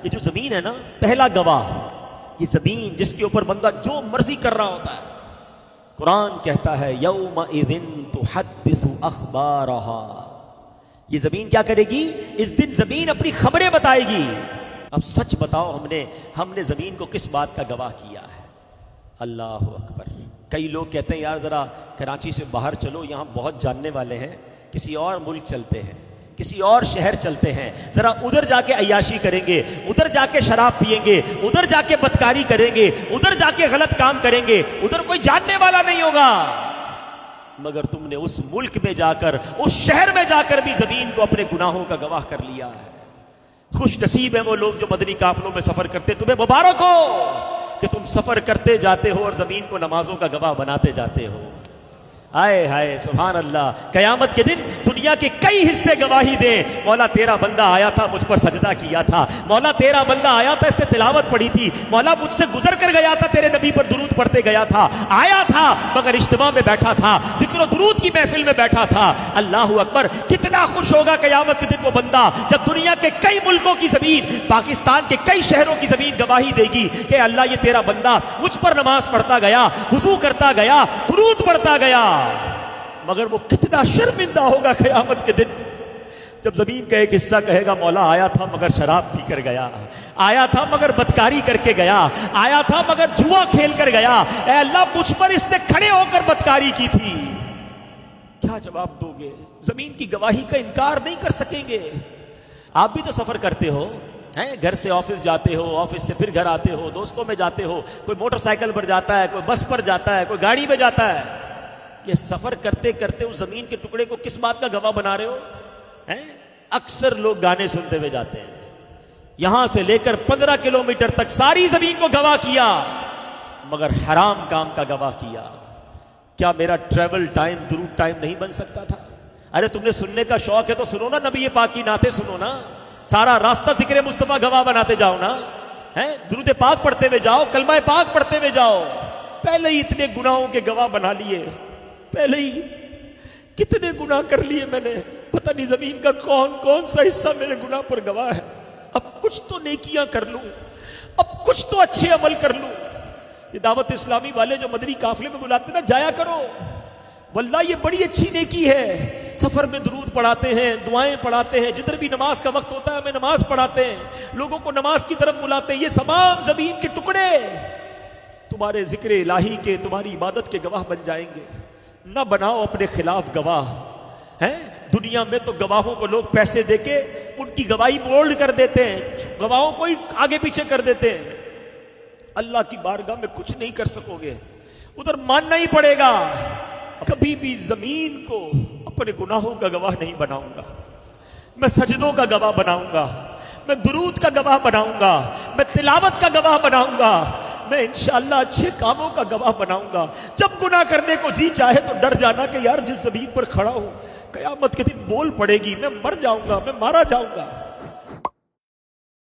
یہ جو زمین ہے نا، پہلا گواہ یہ زمین جس کے اوپر بندہ جو مرضی کر رہا ہوتا ہے. قرآن کہتا ہے یومئذ تحدث اخبارہا، یہ زمین کیا کرے گی؟ اس دن زمین اپنی خبریں بتائے گی. اب سچ بتاؤ، ہم نے زمین کو کس بات کا گواہ کیا ہے؟ اللہ اکبر. کئی لوگ کہتے ہیں یار ذرا کراچی سے باہر چلو، یہاں بہت جاننے والے ہیں، کسی اور ملک چلتے ہیں، کسی اور شہر چلتے ہیں، ذرا ادھر جا کے عیاشی کریں گے، ادھر جا کے شراب پیئیں گے، ادھر جا کے بدکاری کریں گے، ادھر جا کے غلط کام کریں گے، ادھر کوئی جاننے والا نہیں ہوگا. مگر تم نے اس ملک میں جا کر، اس شہر میں جا کر بھی زمین کو اپنے گناہوں کا گواہ کر لیا ہے. خوش نصیب ہیں وہ لوگ جو مدنی قافلوں میں سفر کرتے. تمہیں مبارک ہو کہ تم سفر کرتے جاتے ہو اور زمین کو نمازوں کا گواہ بناتے جاتے ہو. آئے ہائے سبحان اللہ. قیامت کے دن دنیا کے کئی حصے گواہی دیں، مولا تیرا بندہ آیا تھا، مجھ پر سجدہ کیا تھا، مولا تیرا بندہ آیا تھا، اس نے تلاوت پڑھی تھی، مولا مجھ سے گزر کر گیا تھا، تیرے نبی پر درود پڑھتے گیا تھا، آیا تھا مگر اجتماع میں بیٹھا تھا، ذکر و درود کی محفل میں بیٹھا تھا. اللہ اکبر. کتنا خوش ہوگا قیامت کے دن وہ بندہ جب دنیا کے کئی ملکوں کی زمین، پاکستان کے کئی شہروں کی زمین گواہی دے گی کہ اللہ یہ تیرا بندہ مجھ پر نماز پڑھتا گیا، وضو کرتا گیا، درود پڑھتا گیا. مگر وہ کتنا شرمندہ ہوگا قیامت کے دن جب زمین کا ایک حصہ کہے گا مولا آیا تھا مگر شراب پی کر گیا، آیا تھا مگر بدکاری کر کے گیا، آیا تھا مگر جوا کھیل کر گیا، اے اللہ مجھ پر اس نے کھڑے ہو کر بدکاری کی تھی. کیا جواب دو گے؟ زمین کی گواہی کا انکار نہیں کر سکیں گے. آپ بھی تو سفر کرتے ہو، گھر سے آفس جاتے ہو، آفس سے پھر گھر آتے ہو، دوستوں میں جاتے ہو، کوئی موٹر سائیکل پر جاتا ہے، کوئی بس پر جاتا ہے، کوئی گاڑی میں جاتا ہے. یہ سفر کرتے کرتے اس زمین کے ٹکڑے کو کس بات کا گواہ بنا رہے ہو؟ اکثر لوگ گانے سنتے ہوئے جاتے ہیں، یہاں سے لے کر 15 کلومیٹر تک ساری زمین کو گواہ کیا مگر حرام کام کا گواہ کیا. کیا میرا ٹریول ٹائم درود ٹائم نہیں بن سکتا تھا؟ ارے تم نے سننے کا شوق ہے تو سنو نا، نبی پاک کی نعتیں سنو نا، سارا راستہ ذکر مصطفیٰ گواہ بناتے جاؤ نا، درود پاک پڑھتے ہوئے جاؤ، کلمہ پاک پڑھتے ہوئے جاؤ. پہلے ہی اتنے گناہوں کے گواہ بنا لیے، پہلے ہی کتنے گناہ کر لیے میں نے، پتہ نہیں زمین کا کون کون سا حصہ میرے گناہ پر گواہ ہے. اب کچھ تو نیکیاں کر لوں، اب کچھ تو اچھے عمل کر لوں. یہ دعوت اسلامی والے جو مدنی قافلے میں بلاتے نا، جایا کرو، واللہ یہ بڑی اچھی نیکی ہے. سفر میں درود پڑھاتے ہیں، دعائیں پڑھاتے ہیں، جدھر بھی نماز کا وقت ہوتا ہے ہمیں نماز پڑھاتے ہیں، لوگوں کو نماز کی طرف بلاتے ہیں. یہ تمام زمین کے ٹکڑے تمہارے ذکر الہی کے، تمہاری عبادت کے گواہ بن جائیں گے. نہ بناؤ اپنے خلاف گواہ. دنیا میں تو گواہوں کو لوگ پیسے دے کے ان کی گواہی بولڈ کر دیتے ہیں، گواہوں کو ہی آگے پیچھے کر دیتے ہیں. اللہ کی بارگاہ میں کچھ نہیں کر سکو گے، ادھر ماننا ہی پڑے گا. کبھی بھی زمین کو اپنے گناہوں کا گواہ نہیں بناؤں گا. میں سجدوں کا گواہ بناؤں گا، میں درود کا گواہ بناؤں گا، میں تلاوت کا گواہ بناؤں گا، میں انشاءاللہ اچھے کاموں کا گواہ بناؤں گا. جب گناہ کرنے کو جی چاہے تو ڈر جانا کہ یار جس زمین پر کھڑا ہوں قیامت کے دن بول پڑے گی، میں مر جاؤں گا، میں مارا جاؤں گا.